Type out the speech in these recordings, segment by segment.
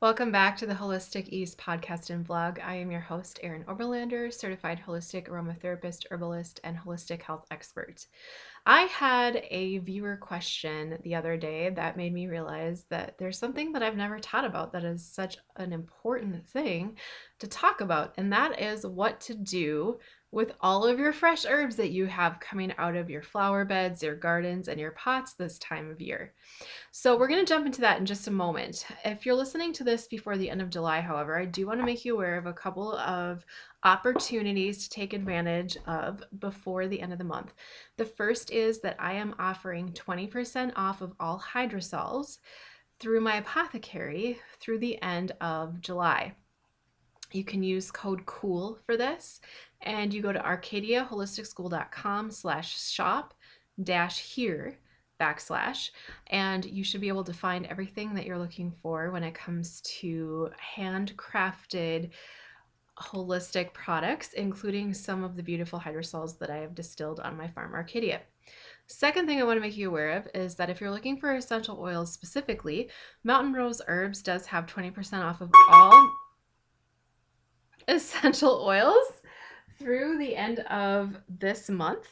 Welcome back to the Holistic Ease podcast and vlog. I am your host, Erin Oberlander, certified holistic aromatherapist, herbalist, and holistic health expert. I had a viewer question the other day that made me realize that there's something that I've never taught about that is such an important thing to talk about, and that is what to do with all of your fresh herbs that you have coming out of your flower beds, your gardens, and your pots this time of year. So we're going to jump into that in just a moment. If you're listening to this before the end of July, however, I do want to make you aware of a couple of opportunities to take advantage of before the end of the month. The first is that I am offering 20% off of all hydrosols through my apothecary through the end of July. You can use code COOL for this, and you go to arcadiaholisticschool.com/shop-here and you should be able to find everything that you're looking for when it comes to handcrafted holistic products, including some of the beautiful hydrosols that I have distilled on my farm Arcadia. Second thing I want to make you aware of is that if you're looking for essential oils specifically, Mountain Rose Herbs does have 20% off of all essential oils through the end of this month.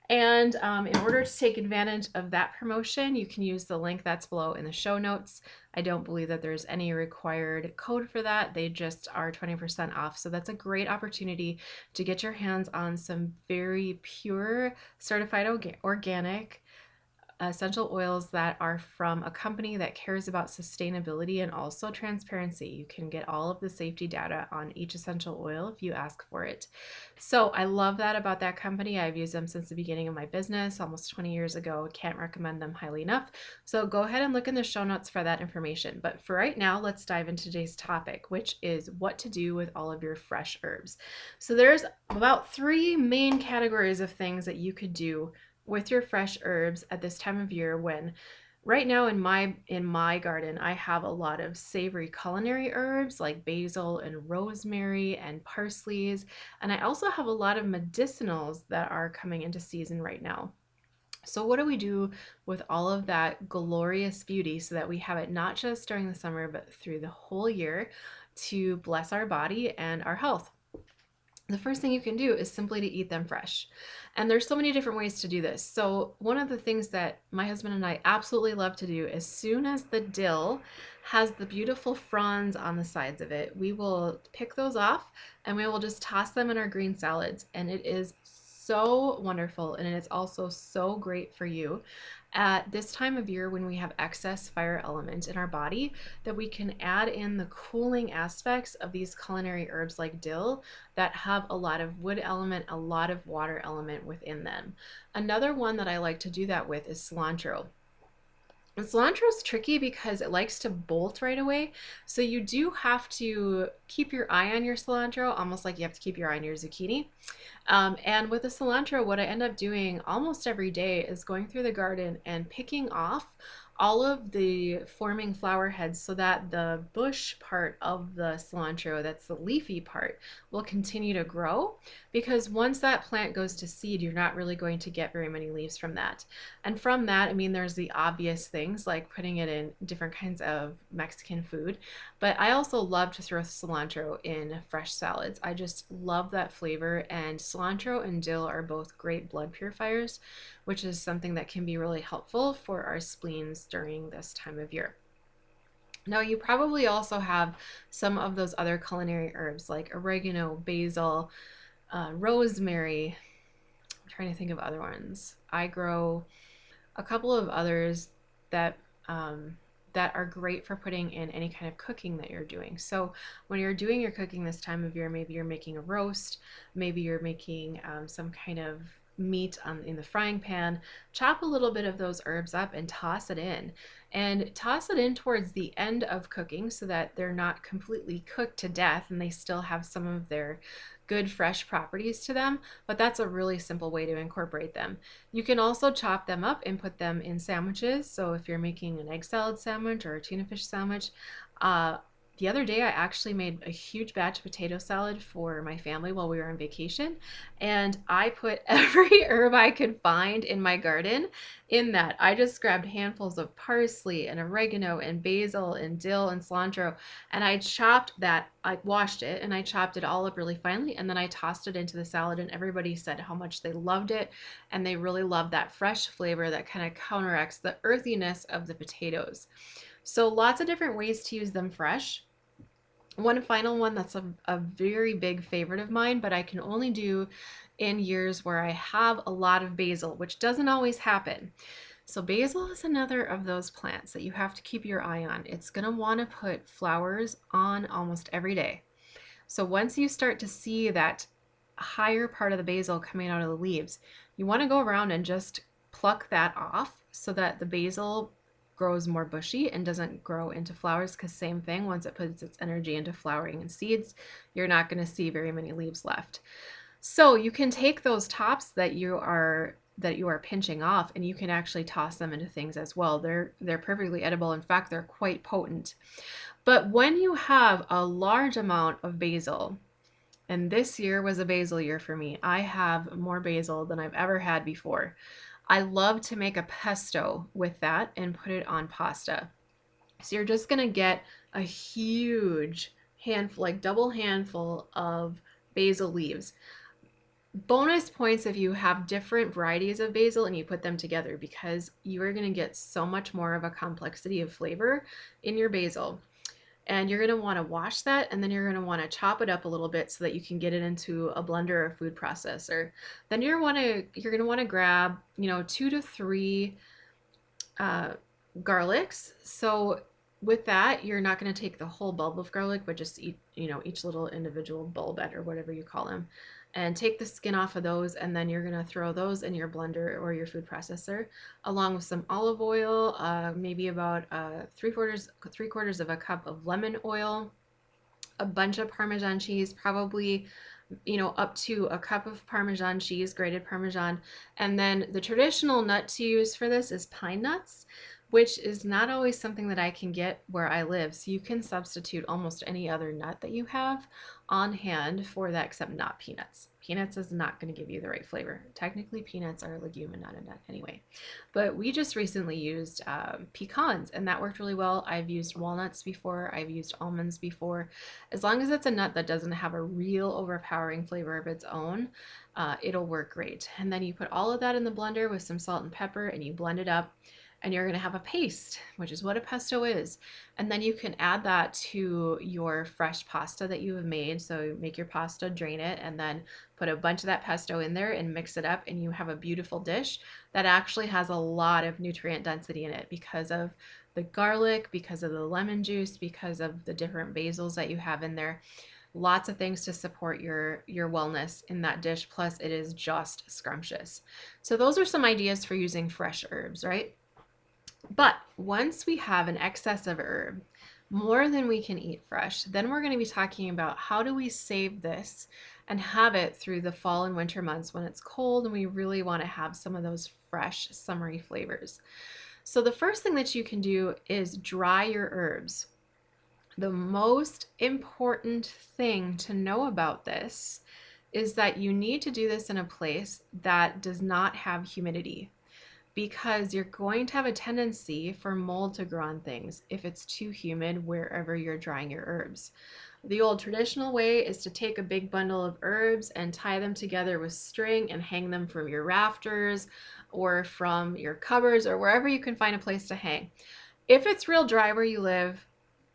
And in order to take advantage of that promotion, you can use the link that's below in the show notes. I don't believe that there's any required code for that. They just are 20% off. So that's a great opportunity to get your hands on some very pure, certified organic essential oils that are from a company that cares about sustainability and also transparency. You can get all of the safety data on each essential oil if you ask for it. So I love that about that company. I've used them since the beginning of my business, almost 20 years ago. Can't recommend them highly enough. So go ahead and look in the show notes for that information. But for right now, let's dive into today's topic, which is what to do with all of your fresh herbs. So there's about 3 main categories of things that you could do with your fresh herbs at this time of year, when right now in my garden I have a lot of savory culinary herbs like basil and rosemary and parsleys, and I also have a lot of medicinals that are coming into season right now. So what do we do with all of that glorious beauty so that we have it not just during the summer but through the whole year to bless our body and our health? The first thing you can do is simply to eat them fresh. And there's so many different ways to do this. So one of the things that my husband and I absolutely love to do, as soon as the dill has the beautiful fronds on the sides of it, we will pick those off and we will just toss them in our green salads. And it is so wonderful, and it's also so great for you at this time of year when we have excess fire element in our body, that we can add in the cooling aspects of these culinary herbs like dill that have a lot of wood element, a lot of water element within them. Another one that I like to do that with is cilantro. And cilantro is tricky because it likes to bolt right away. So you do have to keep your eye on your cilantro, almost like you have to keep your eye on your zucchini. And with the cilantro, what I end up doing almost every day is going through the garden and picking off all of the forming flower heads so that the bush part of the cilantro, that's the leafy part, will continue to grow, because once that plant goes to seed, you're not really going to get very many leaves from that. And from that, I mean, there's the obvious things like putting it in different kinds of Mexican food, but I also love to throw cilantro in fresh salads. I just love that flavor, and cilantro and dill are both great blood purifiers, which is something that can be really helpful for our spleens during this time of year. Now, you probably also have some of those other culinary herbs like oregano, basil, rosemary. I'm trying to think of other ones. I grow a couple of others that that are great for putting in any kind of cooking that you're doing. So when you're doing your cooking this time of year, maybe you're making a roast, maybe you're making some kind of meat in the frying pan, chop a little bit of those herbs up and toss it in. And toss it in towards the end of cooking so that they're not completely cooked to death and they still have some of their good fresh properties to them, but that's a really simple way to incorporate them. You can also chop them up and put them in sandwiches. So if you're making an egg salad sandwich or a tuna fish sandwich, The other day, I actually made a huge batch of potato salad for my family while we were on vacation. And I put every herb I could find in my garden in that. I just grabbed handfuls of parsley and oregano and basil and dill and cilantro. And I chopped that, I washed it and I chopped it all up really finely. And then I tossed it into the salad. And everybody said how much they loved it. And they really loved that fresh flavor that kind of counteracts the earthiness of the potatoes. So lots of different ways to use them fresh. One final one that's a very big favorite of mine, but I can only do in years where I have a lot of basil, which doesn't always happen. So basil is another of those plants that you have to keep your eye on. It's going to want to put flowers on almost every day. So once you start to see that higher part of the basil coming out of the leaves, you want to go around and just pluck that off so that the basil grows more bushy and doesn't grow into flowers, because same thing, once it puts its energy into flowering and seeds, you're not going to see very many leaves left. So you can take those tops that you are pinching off, and you can actually toss them into things as well. They're perfectly edible. In fact, they're quite potent. But when you have a large amount of basil, and this year was a basil year for me, I have more basil than I've ever had before. I love to make a pesto with that and put it on pasta. So you're just gonna get a huge handful, like double handful of basil leaves. Bonus points if you have different varieties of basil and you put them together, because you are gonna get so much more of a complexity of flavor in your basil. And you're going to want to wash that, and then you're going to want to chop it up a little bit so that you can get it into a blender or a food processor. Then you're going to want to grab, 2 to 3 garlics. So with that, you're not going to take the whole bulb of garlic, but just each little individual bulb or whatever you call them, and take the skin off of those, and then you're going to throw those in your blender or your food processor, along with some olive oil, maybe about three quarters of a cup of lemon oil, a bunch of Parmesan cheese, probably up to a cup of Parmesan cheese, grated Parmesan. And then the traditional nut to use for this is pine nuts, which is not always something that I can get where I live. So you can substitute almost any other nut that you have on hand for that, except not peanuts. Peanuts is not going to give you the right flavor. Technically, peanuts are a legume and not a nut anyway. But we just recently used pecans, and that worked really well. I've used walnuts before. I've used almonds before. As long as it's a nut that doesn't have a real overpowering flavor of its own, it'll work great. And then you put all of that in the blender with some salt and pepper, and you blend it up. And you're going to have a paste, which is what a pesto is. And then you can add that to your fresh pasta that you have made. So make your pasta, drain it, and then put a bunch of that pesto in there and mix it up, and you have a beautiful dish that actually has a lot of nutrient density in it because of the garlic, because of the lemon juice, because of the different basils that you have in there. Lots of things to support your wellness in that dish, plus it is just scrumptious. So those are some ideas for using fresh herbs, right? But once we have an excess of herb, more than we can eat fresh, then we're going to be talking about how do we save this and have it through the fall and winter months when it's cold and we really want to have some of those fresh summery flavors. So the first thing that you can do is dry your herbs. The most important thing to know about this is that you need to do this in a place that does not have humidity, because you're going to have a tendency for mold to grow on things if it's too humid wherever you're drying your herbs. The old traditional way is to take a big bundle of herbs and tie them together with string and hang them from your rafters or from your cupboards or wherever you can find a place to hang. If it's real dry where you live,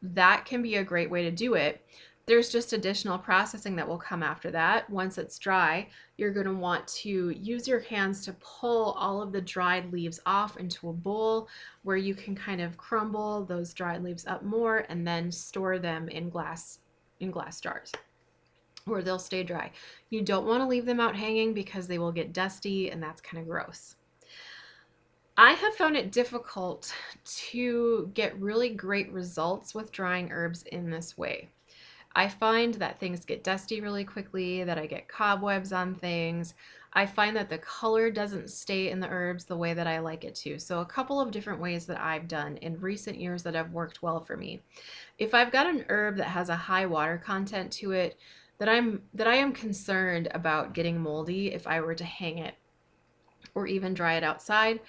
that can be a great way to do it. There's just additional processing that will come after that. Once it's dry, you're going to want to use your hands to pull all of the dried leaves off into a bowl where you can kind of crumble those dried leaves up more and then store them in glass jars where they'll stay dry. You don't want to leave them out hanging because they will get dusty, and that's kind of gross. I have found it difficult to get really great results with drying herbs in this way. I find that things get dusty really quickly, that I get cobwebs on things. I find that the color doesn't stay in the herbs the way that I like it to. So a couple of different ways that I've done in recent years that have worked well for me. If I've got an herb that has a high water content to it, that I am concerned about getting moldy if I were to hang it or even dry it outside,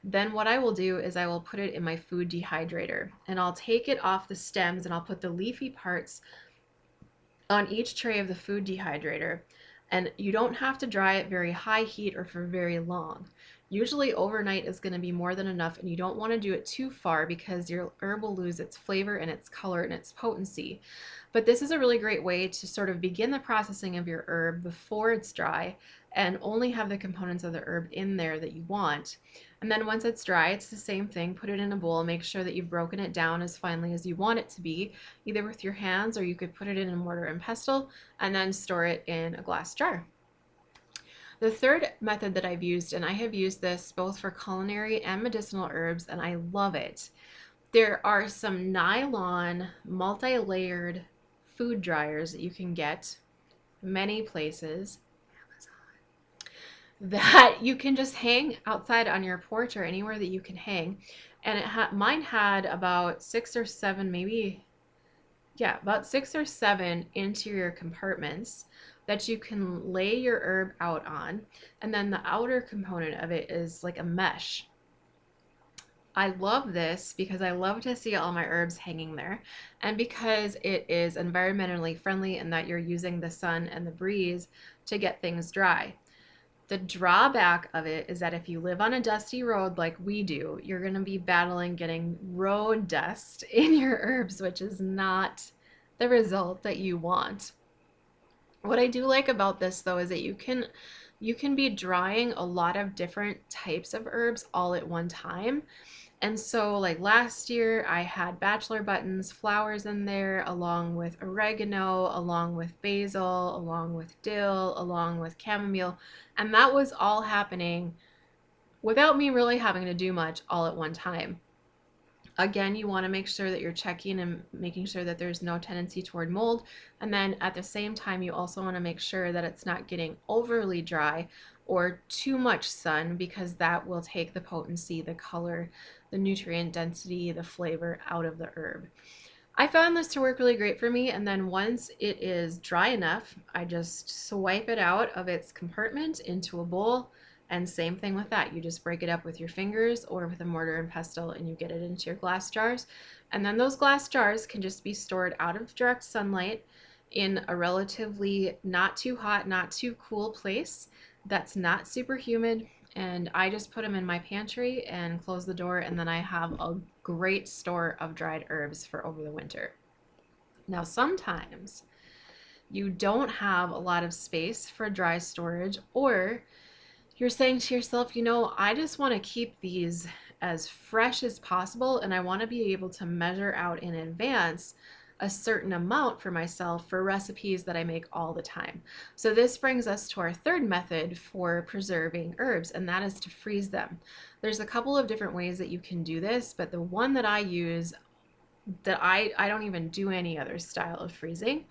then what I will do is I will put it in my food dehydrator, and I'll take it off the stems and I'll put the leafy parts on each tray of the food dehydrator. And you don't have to dry it very high heat or for very long. Usually overnight is going to be more than enough, and you don't want to do it too far because your herb will lose its flavor and its color and its potency. But this is a really great way to sort of begin the processing of your herb before it's dry and only have the components of the herb in there that you want. And then once it's dry, it's the same thing. Put it in a bowl. Make sure that you've broken it down as finely as you want it to be, either with your hands, or you could put it in a mortar and pestle and then store it in a glass jar. The third method that I've used, and I have used this both for culinary and medicinal herbs, and I love it. There are some nylon multi-layered food dryers that you can get many places that you can just hang outside on your porch or anywhere that you can hang. And mine had about 6 or 7, maybe, yeah, about 6 or 7 interior compartments that you can lay your herb out on. And then the outer component of it is like a mesh. I love this because I love to see all my herbs hanging there, and because it is environmentally friendly and that you're using the sun and the breeze to get things dry. The drawback of it is that if you live on a dusty road like we do, you're going to be battling getting road dust in your herbs, which is not the result that you want. What I do like about this though is that you can be drying a lot of different types of herbs all at one time. And so like last year I had bachelor buttons, flowers in there, along with oregano, along with basil, along with dill, along with chamomile. And that was all happening without me really having to do much all at one time. Again, you want to make sure that you're checking and making sure that there's no tendency toward mold. And then at the same time, you also want to make sure that it's not getting overly dry or too much sun, because that will take the potency, the color, the nutrient density, the flavor out of the herb. I found this to work really great for me, and then once it is dry enough, I just swipe it out of its compartment into a bowl. And same thing with that. You just break it up with your fingers or with a mortar and pestle, and you get it into your glass jars. And then those glass jars can just be stored out of direct sunlight in a relatively not too hot, not too cool place that's not super humid. And I just put them in my pantry and close the door, and then I have a great store of dried herbs for over the winter. Now, sometimes you don't have a lot of space for dry storage, or you're saying to yourself, you know, I just want to keep these as fresh as possible, and I want to be able to measure out in advance a certain amount for myself for recipes that I make all the time. So this brings us to our third method for preserving herbs, and that is to freeze them. There's a couple of different ways that you can do this, but the one that I use, that I don't even do any other style of freezing,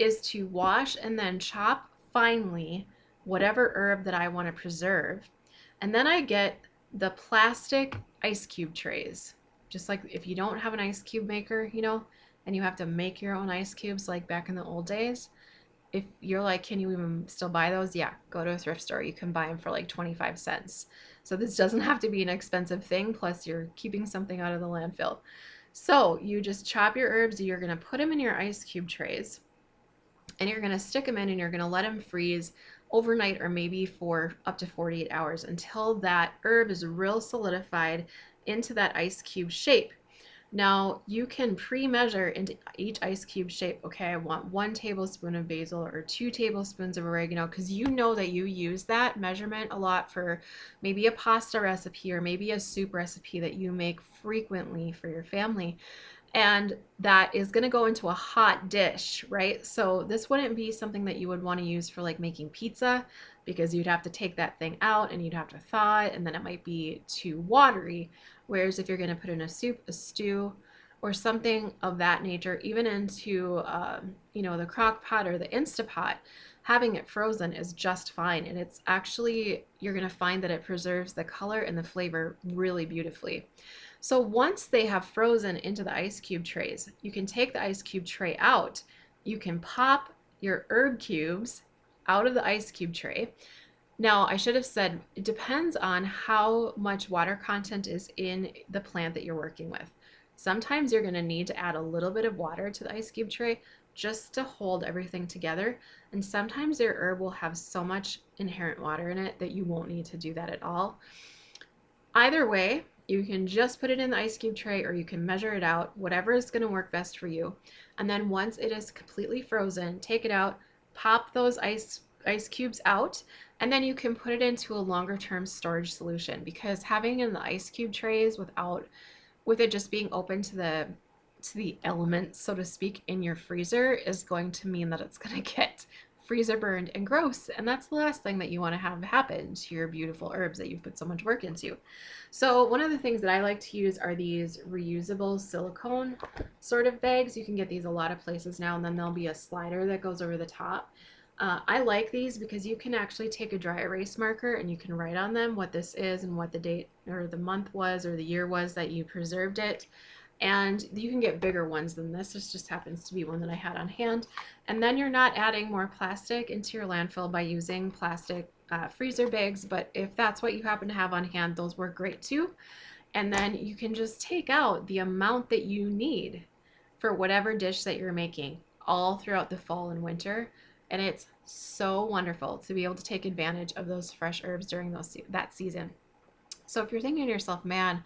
is to wash and then chop finely whatever herb that I want to preserve. And then I get the plastic ice cube trays. Just like if you don't have an ice cube maker, you know, and you have to make your own ice cubes like back in the old days, if you're like, can you even still buy those? Yeah, go to a thrift store. You can buy them for like 25 cents. So this doesn't have to be an expensive thing, plus you're keeping something out of the landfill. So you just chop your herbs, you're going to put them in your ice cube trays, and you're going to stick them in, and you're going to let them freeze overnight or maybe for up to 48 hours until that herb is real solidified into that ice cube shape. Now you can pre-measure into each ice cube shape. Okay, I want 1 tablespoon of basil or 2 tablespoons of oregano, because you know that you use that measurement a lot for maybe a pasta recipe or maybe a soup recipe that you make frequently for your family. And that is going to go into a hot dish, right? So this wouldn't be something that you would want to use for like making pizza, because you'd have to take that thing out and you'd have to thaw it, and then it might be too watery. Whereas if you're going to put in a soup, a stew, or something of that nature, even into you know, the crock pot or the Instapot, having it frozen is just fine. And it's actually, you're going to find that it preserves the color and the flavor really beautifully. So once they have frozen into the ice cube trays, you can take the ice cube tray out. You can pop your herb cubes out of the ice cube tray. Now, I should have said it depends on how much water content is in the plant that you're working with. Sometimes you're going to need to add a little bit of water to the ice cube tray just to hold everything together. And sometimes your herb will have so much inherent water in it that you won't need to do that at all. Either way, you can just put it in the ice cube tray or you can measure it out, whatever is going to work best for you. And then once it is completely frozen, take it out, pop those ice cubes out, and then you can put it into a longer term storage solution, because having in the ice cube trays with it just being open to the elements, so to speak, in your freezer is going to mean that it's going to get freezer burned and gross, and that's the last thing that you want to have happen to your beautiful herbs that you've put so much work into. So one of the things that I like to use are these reusable silicone sort of bags. You can get these a lot of places now, and then there'll be a slider that goes over the top. I like these because you can actually take a dry erase marker and you can write on them what this is and what the date or the month was or the year was that you preserved it. And you can get bigger ones than this. This just happens to be one that I had on hand. And then you're not adding more plastic into your landfill by using plastic freezer bags. But if that's what you happen to have on hand, those work great too. And then you can just take out the amount that you need for whatever dish that you're making all throughout the fall and winter. And it's so wonderful to be able to take advantage of those fresh herbs during that season. So if you're thinking to yourself, man,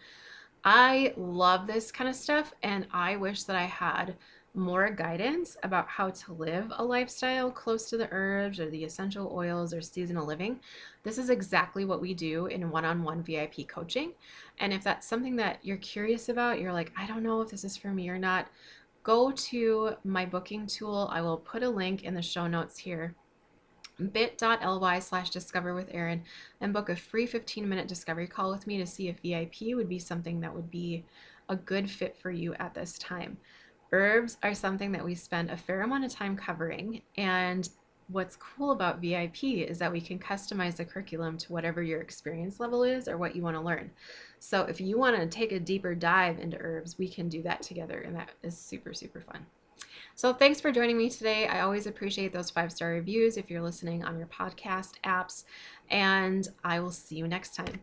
I love this kind of stuff, and I wish that I had more guidance about how to live a lifestyle close to the herbs or the essential oils or seasonal living, this is exactly what we do in one-on-one VIP coaching. And if that's something that you're curious about, you're like, I don't know if this is for me or not, go to my booking tool. I will put a link in the show notes here, bit.ly/discover with Erin, and book a free 15-minute discovery call with me to see if VIP would be something that would be a good fit for you at this time. Herbs are something that we spend a fair amount of time covering, and what's cool about VIP is that we can customize the curriculum to whatever your experience level is or what you want to learn. So if you want to take a deeper dive into herbs, we can do that together, and that is super, super fun. So thanks for joining me today. I always appreciate those 5-star reviews if you're listening on your podcast apps, and I will see you next time.